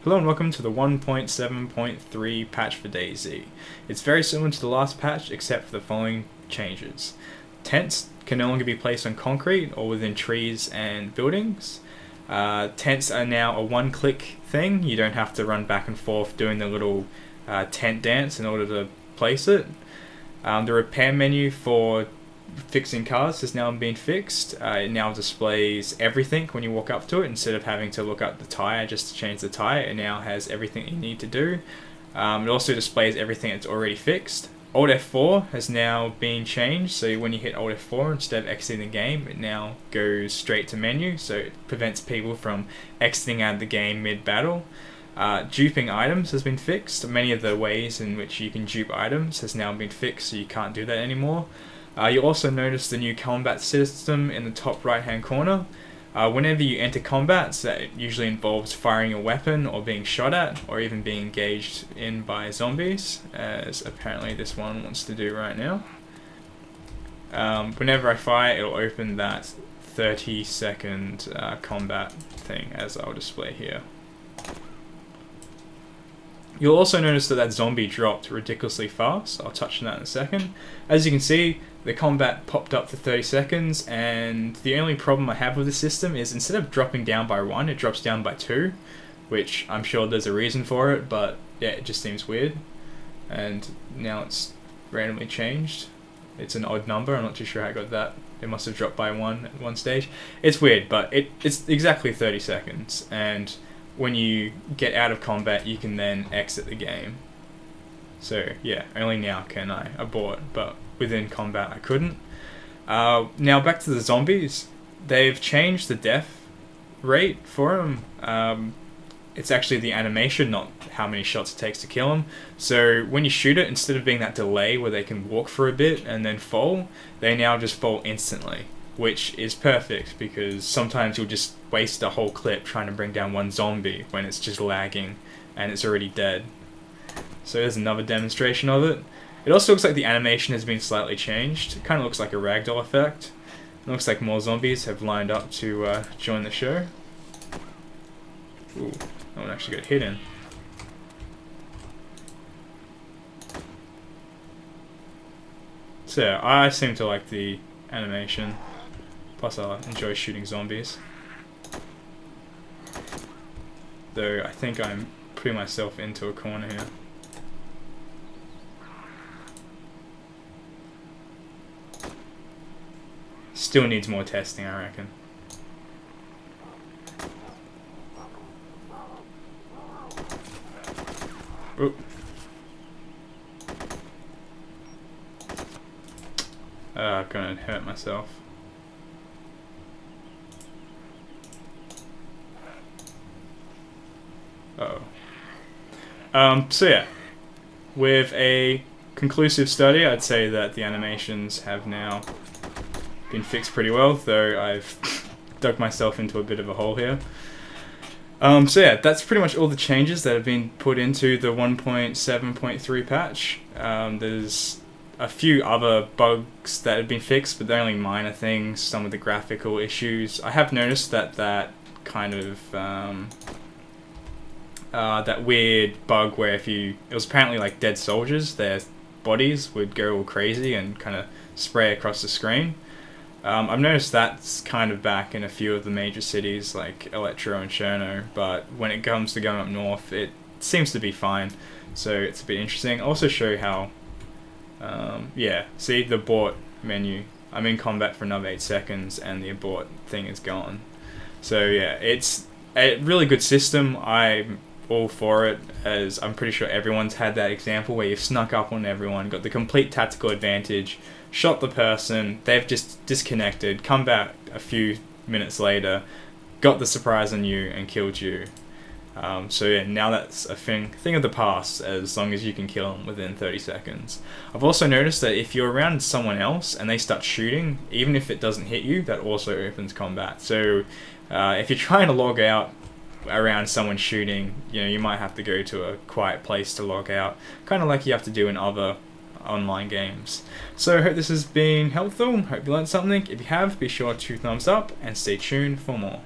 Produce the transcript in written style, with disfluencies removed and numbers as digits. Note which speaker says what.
Speaker 1: Hello and welcome to the 1.7.3 patch for Dayz. It's very similar to the last patch except for the following changes. Tents can no longer be placed on concrete or within trees and buildings. Tents are now a one-click thing. You don't have to run back and forth doing the little tent dance in order to place it. The repair menu for fixing cars has now been fixed. It now displays everything when you walk up to it instead of having to look up the tyre just to change the tyre. It now has everything you need to do. It also displays everything that's already fixed. Alt F4 has now been changed, so when you hit Alt F4 instead of exiting the game, it now goes straight to menu, so it prevents people from exiting out of the game mid-battle. Duping items has been fixed. Many of the ways in which you can dupe items has now been fixed, so you can't do that anymore. You'll also notice the new combat system in the top right hand corner. Whenever you enter combat, so that usually involves firing a weapon or being shot at or even being engaged in by zombies, as apparently this one wants to do right now. Whenever I fire, it'll open that 30-second combat thing, as I'll display here. You'll also notice that zombie dropped ridiculously fast. I'll touch on that in a second. As you can see, the combat popped up for 30 seconds, and the only problem I have with the system is instead of dropping down by 1, it drops down by 2, which I'm sure there's a reason for it, but yeah, it just seems weird. And now it's randomly changed. It's an odd number, I'm not too sure how I got that. It must have dropped by 1 at one stage. It's weird, but it's exactly 30 seconds, and when you get out of combat, you can then exit the game. So yeah, only now can I abort, but within combat I couldn't. Now back to the zombies. They've changed the death rate for them. It's actually the animation, not how many shots it takes to kill them. So when you shoot it, instead of being that delay where they can walk for a bit and then fall, they now just fall instantly, which is perfect because sometimes you'll just waste a whole clip trying to bring down one zombie when it's just lagging and it's already dead. So there's another demonstration of it. It also looks like the animation has been slightly changed. It kind of looks like a ragdoll effect. It looks like more zombies have lined up to join the show. Ooh, that one actually got hit in. So yeah, I seem to like the animation. Plus I enjoy shooting zombies. Though I think I'm putting myself into a corner here. Still needs more testing, I reckon. Oop. I'm gonna hurt myself. So yeah, with a conclusive study, I'd say that the animations have now been fixed pretty well, though I've dug myself into a bit of a hole here. So yeah, that's pretty much all the changes that have been put into the 1.7.3 patch. There's a few other bugs that have been fixed, but they're only minor things, some of the graphical issues. I have noticed that kind of that weird bug where it was apparently like dead soldiers, their bodies would go all crazy and kind of spray across the screen. I've noticed that's kind of back in a few of the major cities like Electro and Cherno, but when it comes to going up north, it seems to be fine, so it's a bit interesting. I'll also show you how, yeah, see the abort menu. I'm in combat for another 8 seconds and the abort thing is gone. So yeah, it's a really good system. I'm all for it, as I'm pretty sure everyone's had that example where you've snuck up on everyone, got the complete tactical advantage, shot the person, they've just disconnected, come back a few minutes later, got the surprise on you and killed you. So yeah, now that's a thing of the past, as long as you can kill them within 30 seconds. I've also noticed that if you're around someone else and they start shooting, even if it doesn't hit you, that also opens combat. So if you're trying to log out around someone shooting, you might have to go to a quiet place to log out, kind of like you have to do in other online games. So I hope this has been helpful, hope you learned something. If you have, be sure to thumbs up and stay tuned for more.